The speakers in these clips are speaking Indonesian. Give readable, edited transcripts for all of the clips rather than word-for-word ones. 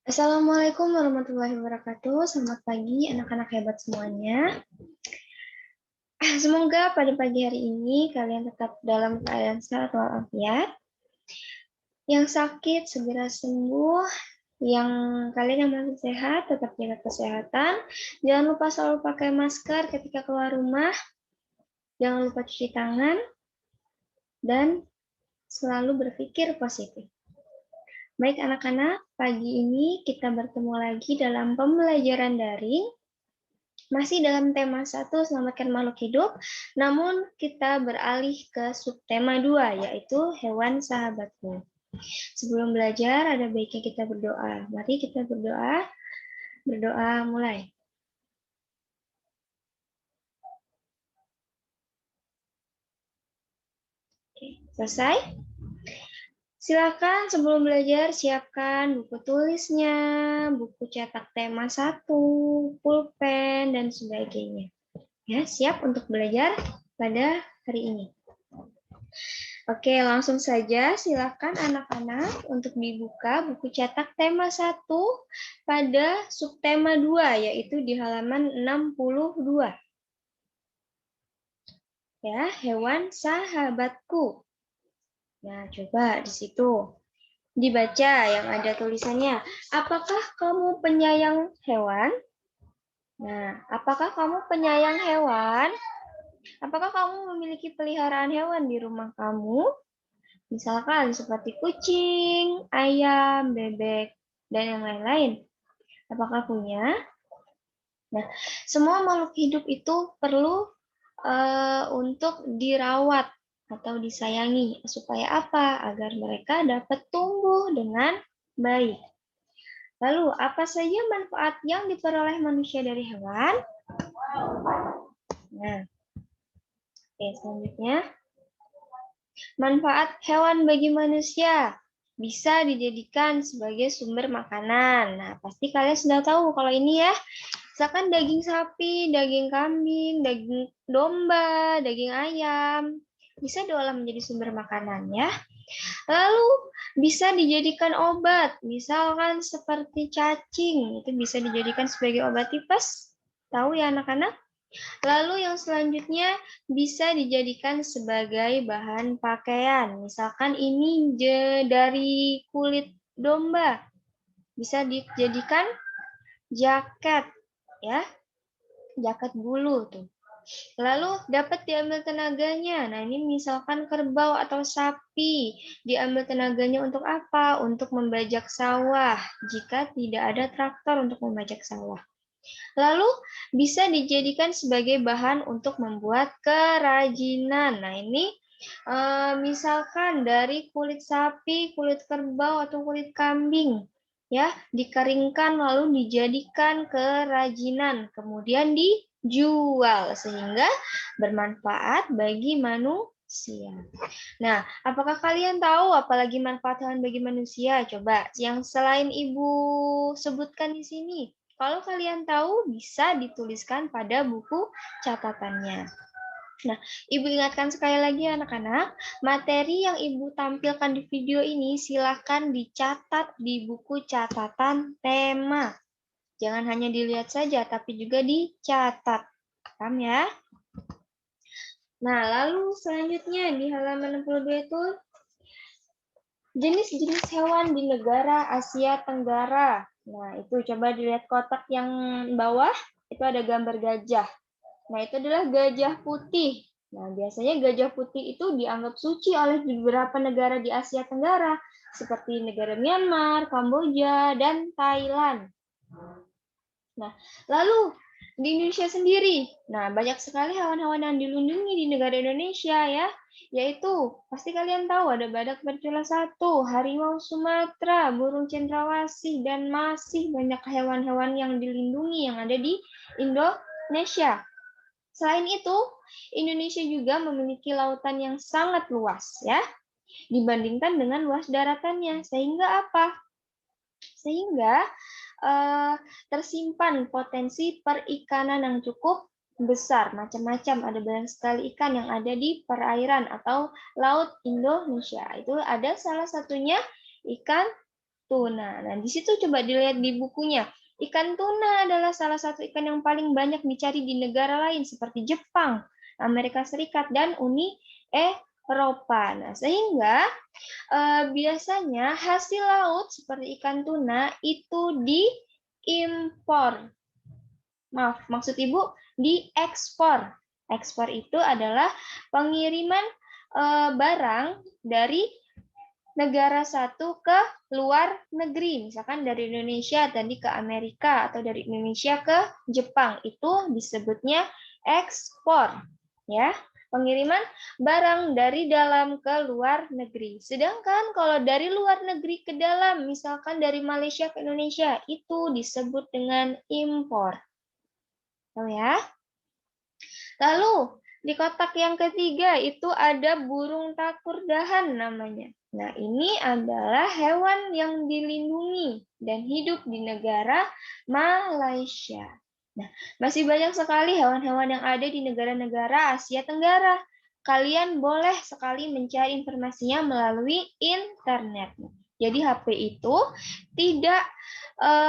Assalamualaikum warahmatullahi wabarakatuh. Selamat pagi anak-anak hebat semuanya. Semoga pada pagi hari ini kalian tetap dalam keadaan sehat walafiat. Yang sakit segera sembuh. Yang kalian yang masih sehat tetap jaga kesehatan. Jangan lupa selalu pakai masker ketika keluar rumah. Jangan lupa cuci tangan. Dan selalu berpikir positif. Baik anak-anak, pagi ini kita bertemu lagi dalam pembelajaran daring. Masih dalam tema 1, selamatkan makhluk hidup, namun kita beralih ke subtema 2, yaitu hewan sahabatku. Sebelum belajar, ada baiknya kita berdoa. Mari kita berdoa. Berdoa mulai. Oke, selesai? Silakan sebelum belajar siapkan buku tulisnya, buku cetak tema 1, pulpen, dan sebagainya. Ya, siap untuk belajar pada hari ini. Oke, langsung saja silakan anak-anak untuk dibuka buku cetak tema 1 pada subtema 2, yaitu di halaman 62. Ya, hewan sahabatku. Nah, coba di situ dibaca yang ada tulisannya. Apakah kamu penyayang hewan? Nah, apakah kamu penyayang hewan? Apakah kamu memiliki peliharaan hewan di rumah kamu? Misalkan seperti kucing, ayam, bebek, dan yang lain-lain. Apakah punya? Nah, semua makhluk hidup itu perlu untuk dirawat atau disayangi. Supaya apa? Agar mereka dapat tumbuh dengan baik. Lalu, apa saja manfaat yang diperoleh manusia dari hewan? Nah, oke, selanjutnya. Manfaat hewan bagi manusia bisa dijadikan sebagai sumber makanan. Nah, pasti kalian sudah tahu kalau ini ya. Misalkan daging sapi, daging kambing, daging domba, daging ayam. Bisa diolah menjadi sumber makanan ya. Lalu bisa dijadikan obat. Misalkan seperti cacing. Itu bisa dijadikan sebagai obat tipes. Tahu ya anak-anak? Lalu yang selanjutnya bisa dijadikan sebagai bahan pakaian. Misalkan ini dari kulit domba. Bisa dijadikan jaket ya. Jaket bulu tuh. Lalu dapat diambil tenaganya. Nah, ini misalkan kerbau atau sapi. Diambil tenaganya untuk apa? Untuk membajak sawah. Jika tidak ada traktor untuk membajak sawah. Lalu bisa dijadikan sebagai bahan untuk membuat kerajinan. Nah, ini misalkan dari kulit sapi, kulit kerbau, atau kulit kambing. Ya, dikeringkan lalu dijadikan kerajinan, kemudian dijual sehingga bermanfaat bagi manusia. Nah, apakah kalian tahu apalagi manfaat hewan bagi manusia? Coba yang selain Ibu sebutkan di sini. Kalau kalian tahu, bisa dituliskan pada buku catatannya. Nah, Ibu ingatkan sekali lagi anak-anak, materi yang Ibu tampilkan di video ini silahkan dicatat di buku catatan tema. Jangan hanya dilihat saja, tapi juga dicatat. Paham ya? Nah, lalu selanjutnya di halaman 62 itu jenis-jenis hewan di negara Asia Tenggara. Nah, itu coba dilihat kotak yang bawah, itu ada gambar gajah. Nah, itu adalah gajah putih. Nah, biasanya gajah putih itu dianggap suci oleh beberapa negara di Asia Tenggara, seperti negara Myanmar, Kamboja, dan Thailand. Nah, lalu di Indonesia sendiri, nah banyak sekali hewan-hewan yang dilindungi di negara Indonesia ya, yaitu pasti kalian tahu ada badak bercula 1, harimau Sumatera, burung cendrawasih, dan masih banyak hewan-hewan yang dilindungi yang ada di Indonesia. Selain itu, Indonesia juga memiliki lautan yang sangat luas ya, dibandingkan dengan luas daratannya. Sehingga apa? Sehingga tersimpan potensi perikanan yang cukup besar, macam-macam, ada banyak sekali ikan yang ada di perairan atau laut Indonesia. Itu ada salah satunya ikan itu. Nah, di situ coba dilihat di bukunya. Ikan tuna adalah salah satu ikan yang paling banyak dicari di negara lain seperti Jepang, Amerika Serikat, dan Uni Eropa. Nah, sehingga biasanya hasil laut seperti ikan tuna itu diimpor. Maaf, maksud Ibu diekspor. Ekspor itu adalah pengiriman barang dari negara satu ke luar negeri. Misalkan dari Indonesia tadi ke Amerika atau dari Indonesia ke Jepang. Itu disebutnya ekspor. Ya, pengiriman barang dari dalam ke luar negeri. Sedangkan kalau dari luar negeri ke dalam, misalkan dari Malaysia ke Indonesia, itu disebut dengan impor. Tahu ya? Lalu di kotak yang ketiga itu ada burung takurdahan namanya. Nah, ini adalah hewan yang dilindungi dan hidup di negara Malaysia. Nah, masih banyak sekali hewan-hewan yang ada di negara-negara Asia Tenggara. Kalian boleh sekali mencari informasinya melalui internet. Jadi HP itu tidak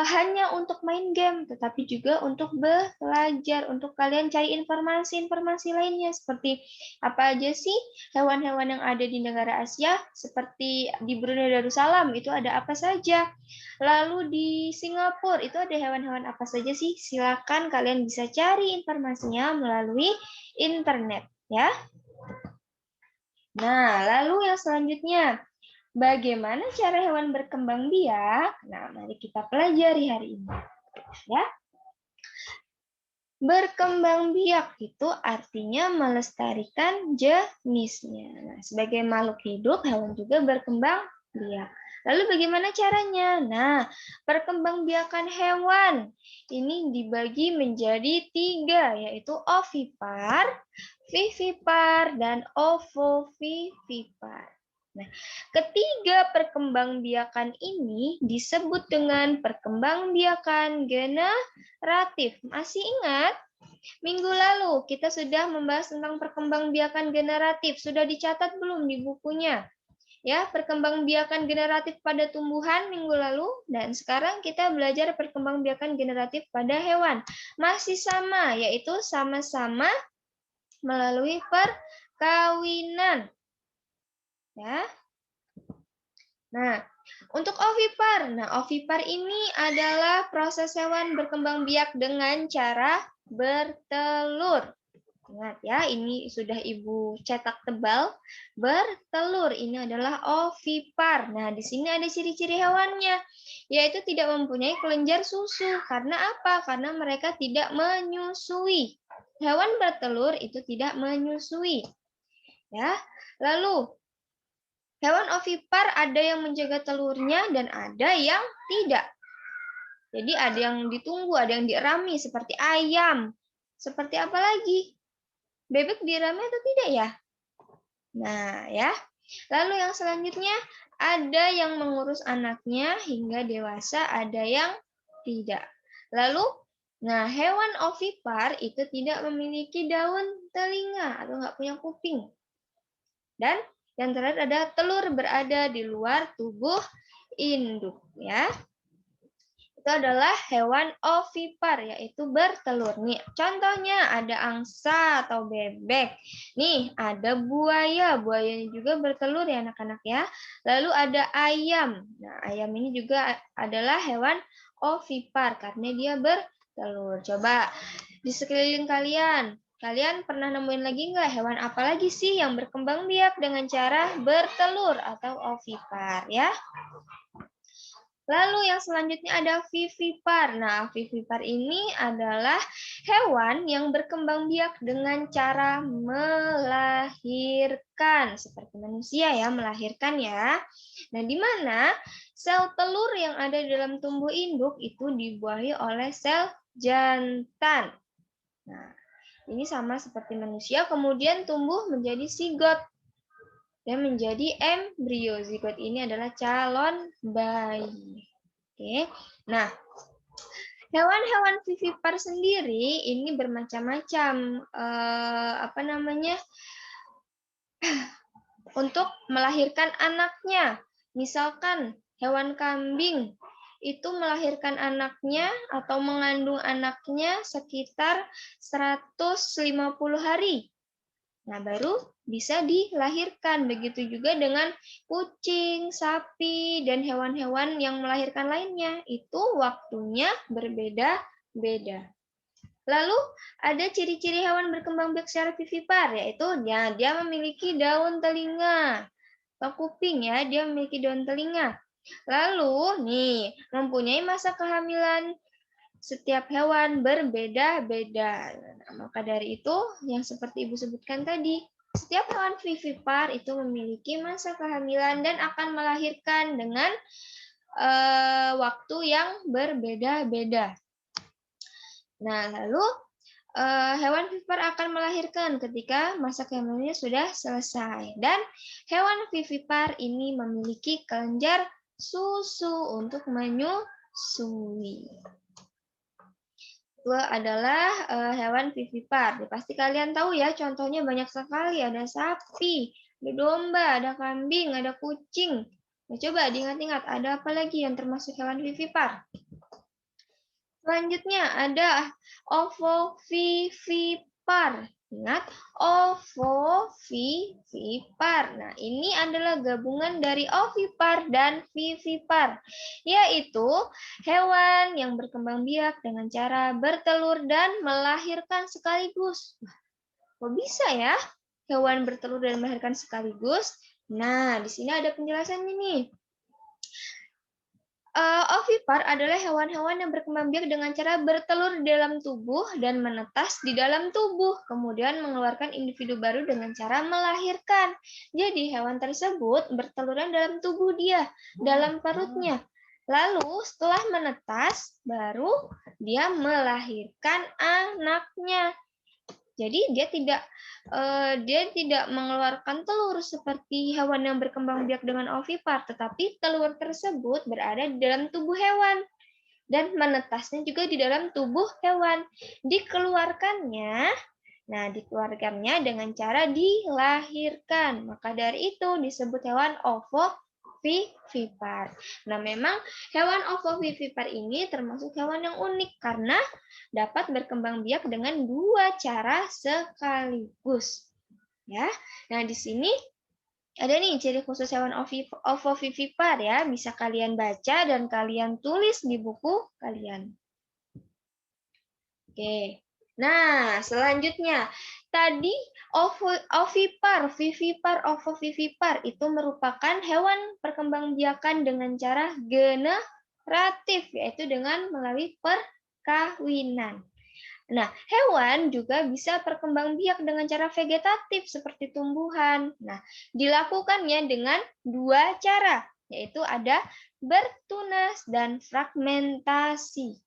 hanya untuk main game, tetapi juga untuk belajar, untuk kalian cari informasi-informasi lainnya, seperti apa aja sih hewan-hewan yang ada di negara Asia, seperti di Brunei Darussalam, itu ada apa saja. Lalu di Singapura, itu ada hewan-hewan apa saja sih? Silakan kalian bisa cari informasinya melalui internet, ya. Nah, lalu yang selanjutnya, bagaimana cara hewan berkembang biak? Nah, mari kita pelajari hari ini. Ya. Berkembang biak itu artinya melestarikan jenisnya. Nah, sebagai makhluk hidup, hewan juga berkembang biak. Lalu bagaimana caranya? Nah, perkembangbiakan hewan ini dibagi menjadi 3, yaitu ovipar, vivipar, dan ovovivipar. Nah, ketiga perkembangbiakan ini disebut dengan perkembangbiakan generatif. Masih ingat? Minggu lalu kita sudah membahas tentang perkembangbiakan generatif. Sudah dicatat belum di bukunya? Ya, perkembangbiakan generatif pada tumbuhan minggu lalu, dan sekarang kita belajar perkembangbiakan generatif pada hewan. Masih sama, yaitu sama-sama melalui perkawinan. Ya. Nah, untuk ovipar. Nah, ovipar ini adalah proses hewan berkembang biak dengan cara bertelur. Ingat ya, ini sudah Ibu cetak tebal. Bertelur, ini adalah ovipar. Nah, di sini ada ciri-ciri hewannya, yaitu tidak mempunyai kelenjar susu. Karena apa? Karena mereka tidak menyusui. Hewan bertelur itu tidak menyusui. Ya. Lalu, hewan ovipar ada yang menjaga telurnya dan ada yang tidak. Jadi ada yang ditunggu, ada yang dirami seperti ayam. Seperti apa lagi? Bebek dirami atau tidak ya? Nah, ya. Lalu yang selanjutnya, ada yang mengurus anaknya hingga dewasa, ada yang tidak. Lalu, nah hewan ovipar itu tidak memiliki daun telinga atau nggak punya kuping. Dan yang terakhir ada telur berada di luar tubuh induk. Ya. Itu adalah hewan ovipar, yaitu bertelur. Nih, contohnya ada angsa atau bebek. Nih, ada buaya. Buayanya juga bertelur ya anak-anak ya. Lalu ada ayam. Nah, ayam ini juga adalah hewan ovipar karena dia bertelur. Coba di sekeliling kalian, kalian pernah nemuin lagi nggak hewan apa lagi sih yang berkembang biak dengan cara bertelur atau ovipar ya? Lalu yang selanjutnya ada vivipar. Nah, vivipar ini adalah hewan yang berkembang biak dengan cara melahirkan. Seperti manusia ya, melahirkan ya. Nah, di mana sel telur yang ada di dalam tubuh induk itu dibuahi oleh sel jantan. Nah, ini sama seperti manusia, kemudian tumbuh menjadi zigot dan menjadi embrio. Zigot ini adalah calon bayi. Oke. Nah, hewan-hewan vivipar sendiri ini bermacam-macam untuk melahirkan anaknya. Misalkan Hewan kambing itu melahirkan anaknya atau mengandung anaknya sekitar 150 hari. Nah, baru bisa dilahirkan. Begitu juga dengan kucing, sapi, dan hewan-hewan yang melahirkan lainnya. Itu waktunya berbeda-beda. Lalu ada ciri-ciri hewan berkembang biak secara vivipar, yaitu dia memiliki daun telinga atau kuping ya, dia memiliki daun telinga. Lalu nih, mempunyai masa kehamilan setiap hewan berbeda-beda. Nah, maka dari itu, yang seperti Ibu sebutkan tadi, setiap hewan vivipar itu memiliki masa kehamilan dan akan melahirkan dengan waktu yang berbeda-beda. Nah, lalu hewan vivipar akan melahirkan ketika masa kehamilannya sudah selesai. Dan hewan vivipar ini memiliki kelenjar susu untuk menyusui. Itu adalah hewan vivipar. Pasti kalian tahu ya, contohnya banyak sekali. Ada sapi, ada domba, ada kambing, ada kucing. Nah, coba diingat-ingat, ada apa lagi yang termasuk hewan vivipar? Selanjutnya ada ovovivipar. Ingat, ovovivipar. Nah, ini adalah gabungan dari ovipar dan vivipar, yaitu hewan yang berkembang biak dengan cara bertelur dan melahirkan sekaligus. Kok bisa ya hewan bertelur dan melahirkan sekaligus? Nah, di sini ada penjelasannya nih. Ovipar adalah hewan-hewan yang berkembang biak dengan cara bertelur di dalam tubuh dan menetas di dalam tubuh, kemudian mengeluarkan individu baru dengan cara melahirkan. Jadi hewan tersebut berteluran dalam tubuh dia, dalam perutnya. Lalu setelah menetas, baru dia melahirkan anaknya. Jadi dia tidak mengeluarkan telur seperti hewan yang berkembang biak dengan ovipar, tetapi telur tersebut berada di dalam tubuh hewan dan menetasnya juga di dalam tubuh hewan. Dikeluarkannya dengan cara dilahirkan. Maka dari itu disebut hewan ovovivipar. Nah, memang hewan ovovivipar ini termasuk hewan yang unik karena dapat berkembang biak dengan dua cara sekaligus. Ya. Nah, di sini ada nih ciri khusus hewan ovovivipar ya, bisa kalian baca dan kalian tulis di buku kalian. Oke. Nah, selanjutnya tadi ovovivipar itu merupakan hewan perkembangbiakan dengan cara generatif, yaitu dengan melalui perkawinan. Nah, hewan juga bisa berkembang biak dengan cara vegetatif seperti tumbuhan. Nah, dilakukannya dengan dua cara, yaitu ada bertunas dan fragmentasi.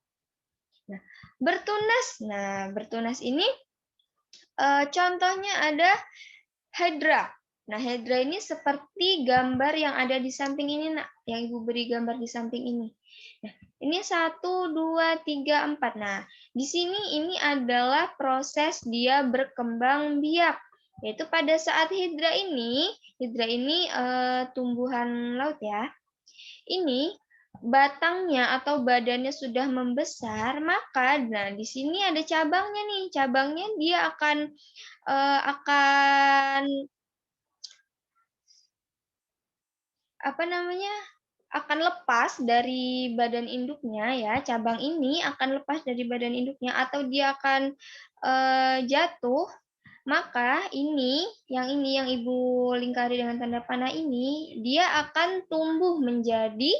Nah, bertunas ini contohnya ada hydra. Nah, hydra ini seperti gambar yang ada di samping ini, Nak. Yang Ibu beri gambar di samping ini. Nah, ini 1, 2, 3, 4. Nah, di sini ini adalah proses dia berkembang biak. Yaitu pada saat hydra ini tumbuhan laut ya. Ini batangnya atau badannya sudah membesar, maka di sini ada cabangnya nih. Cabangnya dia akan akan lepas dari badan induknya ya. Cabang ini akan lepas dari badan induknya atau dia akan jatuh. Maka yang Ibu lingkari dengan tanda panah ini, dia akan tumbuh menjadi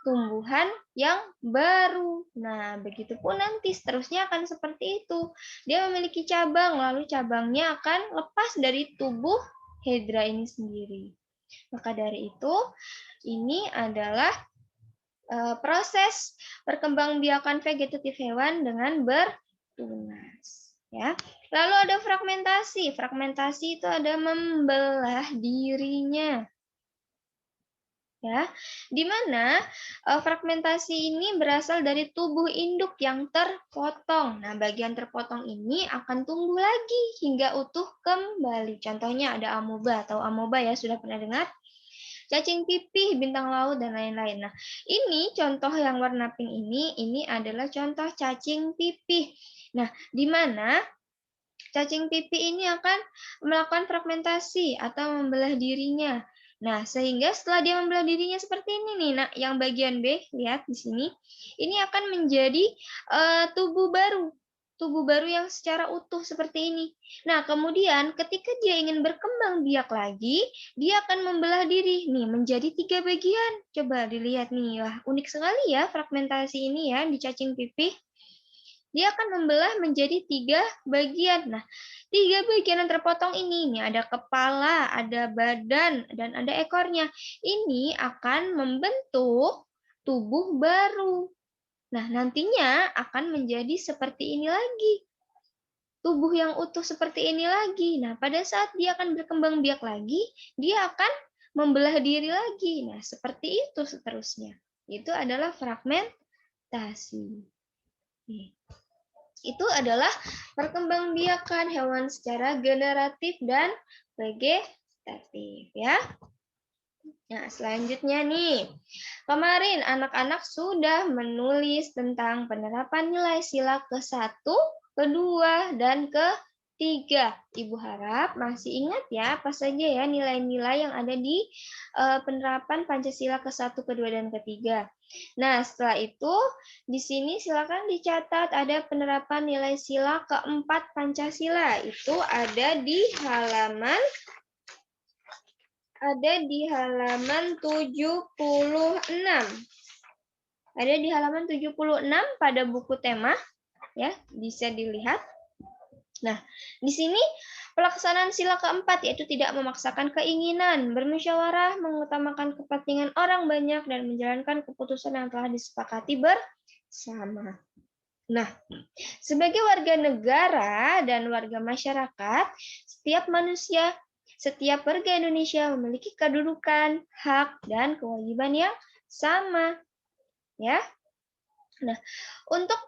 tumbuhan yang baru. Nah, begitupun nanti seterusnya akan seperti itu. Dia memiliki cabang, lalu cabangnya akan lepas dari tubuh hydra ini sendiri. Maka dari itu, ini adalah proses perkembangbiakan vegetatif hewan dengan bertunas. Ya. Lalu ada fragmentasi. Fragmentasi itu ada membelah dirinya. Ya, di mana fragmentasi ini berasal dari tubuh induk yang terpotong. Nah, bagian terpotong ini akan tumbuh lagi hingga utuh kembali. Contohnya ada amoeba atau amoeba ya, sudah pernah dengar? cacing pipih, bintang laut, dan lain-lain. Nah, ini contoh yang warna pink ini adalah contoh cacing pipih. Nah, di mana cacing pipih ini akan melakukan fragmentasi atau membelah dirinya. Nah, sehingga setelah dia membelah dirinya seperti ini nih, nah yang bagian B, lihat di sini, ini akan menjadi tubuh baru. Tubuh baru yang secara utuh seperti ini. Nah, kemudian ketika dia ingin berkembang biak lagi, dia akan membelah diri nih menjadi 3 bagian. Coba dilihat nih, wah unik sekali ya fragmentasi ini ya di cacing pipih. Dia akan membelah menjadi 3 bagian. Nah, 3 bagian yang terpotong ini ada kepala, ada badan, dan ada ekornya. Ini akan membentuk tubuh baru. Nah, nantinya akan menjadi seperti ini lagi. Tubuh yang utuh seperti ini lagi. Nah, pada saat dia akan berkembang biak lagi, dia akan membelah diri lagi. Nah, seperti itu seterusnya. Itu adalah fragmentasi. Itu adalah perkembangbiakan hewan secara generatif dan vegetatif ya. Nah, selanjutnya nih. Kemarin anak-anak sudah menulis tentang penerapan nilai sila ke-1, ke-2, dan ke-3. Ibu harap masih ingat ya apa saja ya nilai-nilai yang ada di penerapan Pancasila ke-1, ke-2, dan ke-3. Nah, setelah itu di sini silakan dicatat ada penerapan nilai sila ke-4 Pancasila. Itu ada di halaman 76. Ada di halaman 76 pada buku tema ya, bisa dilihat. Nah, di sini pelaksanaan sila keempat yaitu tidak memaksakan keinginan, bermusyawarah, mengutamakan kepentingan orang banyak dan menjalankan keputusan yang telah disepakati bersama. Nah, sebagai warga negara dan warga masyarakat, setiap manusia, setiap warga Indonesia memiliki kedudukan, hak, dan kewajiban yang sama. Ya. Nah, untuk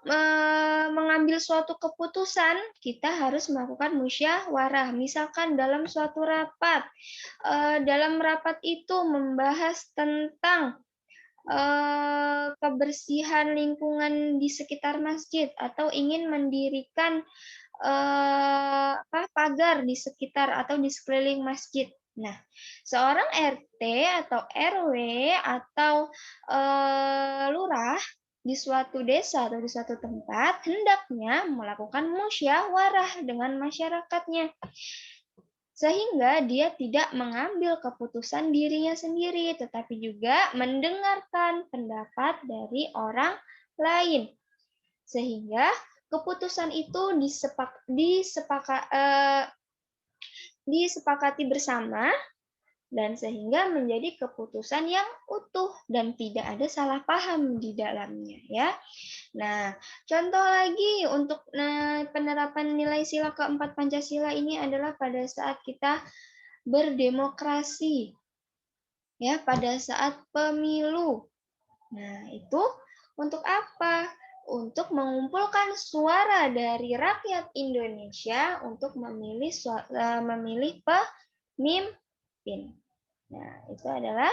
mengambil suatu keputusan, kita harus melakukan musyawarah. Misalkan dalam suatu rapat, dalam rapat itu membahas tentang kebersihan lingkungan di sekitar masjid atau ingin mendirikan pagar di sekitar atau di sekeliling masjid. Nah, seorang RT atau RW atau lurah di suatu desa atau di suatu tempat hendaknya melakukan musyawarah dengan masyarakatnya. Sehingga dia tidak mengambil keputusan dirinya sendiri, tetapi juga mendengarkan pendapat dari orang lain. Sehingga keputusan itu disepakati bersama dan sehingga menjadi keputusan yang utuh dan tidak ada salah paham di dalamnya ya. Nah, contoh lagi untuk penerapan nilai sila keempat Pancasila ini adalah pada saat kita berdemokrasi. Ya, pada saat pemilu. Nah, itu untuk apa? Untuk mengumpulkan suara dari rakyat Indonesia untuk memilih pemimpin. Nah, itu adalah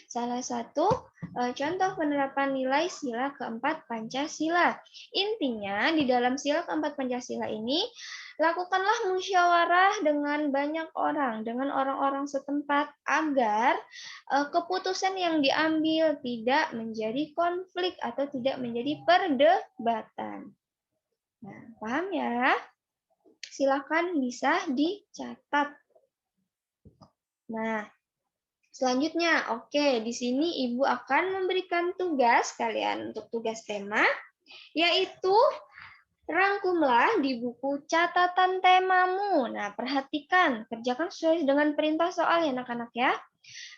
salah satu contoh penerapan nilai sila keempat Pancasila. Intinya, di dalam sila keempat Pancasila ini, lakukanlah musyawarah dengan banyak orang, dengan orang-orang setempat, agar keputusan yang diambil tidak menjadi konflik atau tidak menjadi perdebatan. Nah, paham ya? Silakan bisa dicatat. Nah, selanjutnya, oke, di sini Ibu akan memberikan tugas kalian untuk tugas tema, yaitu rangkumlah di buku catatan temamu. Nah, perhatikan, kerjakan sesuai dengan perintah soal ya anak-anak ya.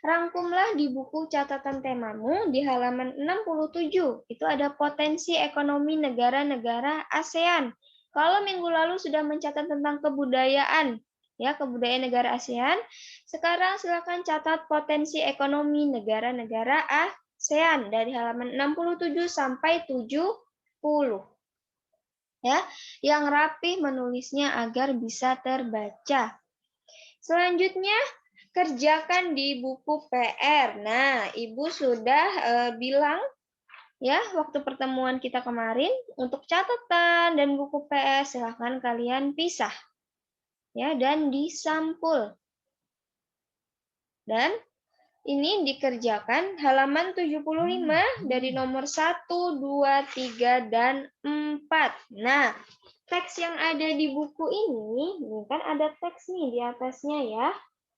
Rangkumlah di buku catatan temamu di halaman 67. Itu ada potensi ekonomi negara-negara ASEAN. Kalau minggu lalu sudah mencatat tentang kebudayaan, ya kebudayaan negara ASEAN, sekarang silakan catat potensi ekonomi negara-negara ASEAN dari halaman 67 sampai 70. Ya, yang rapih menulisnya agar bisa terbaca. Selanjutnya, kerjakan di buku PR. Nah, Ibu sudah bilang ya waktu pertemuan kita kemarin untuk catatan dan buku PR silahkan kalian pisah ya dan disampul. Dan ini dikerjakan halaman 75 dari nomor 1, 2, 3, dan 4. Nah, teks yang ada di buku ini kan ada teks nih di atasnya ya.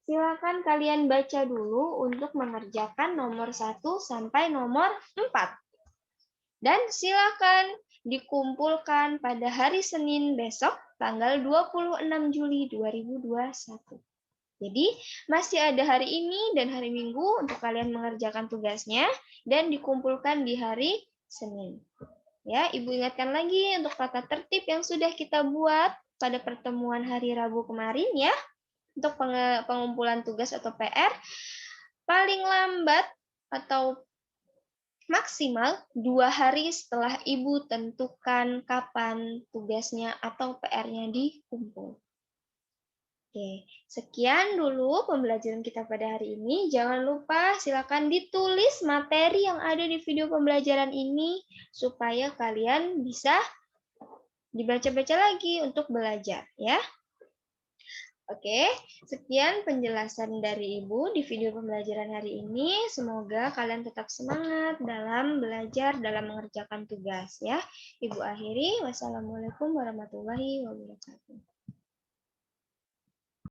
Silakan kalian baca dulu untuk mengerjakan nomor 1 sampai nomor 4. Dan silakan dikumpulkan pada hari Senin besok tanggal 26 Juli 2021. Jadi masih ada hari ini dan hari Minggu untuk kalian mengerjakan tugasnya dan dikumpulkan di hari Senin. Ya, Ibu ingatkan lagi untuk tata tertib yang sudah kita buat pada pertemuan hari Rabu kemarin ya. Untuk pengumpulan tugas atau PR paling lambat atau maksimal 2 hari setelah Ibu tentukan kapan tugasnya atau PR-nya dikumpul. Oke, sekian dulu pembelajaran kita pada hari ini. Jangan lupa silakan ditulis materi yang ada di video pembelajaran ini supaya kalian bisa dibaca-baca lagi untuk belajar ya. Oke, sekian penjelasan dari Ibu di video pembelajaran hari ini. Semoga kalian tetap semangat dalam belajar, dalam mengerjakan tugas ya. Ibu akhiri, wassalamualaikum warahmatullahi wabarakatuh.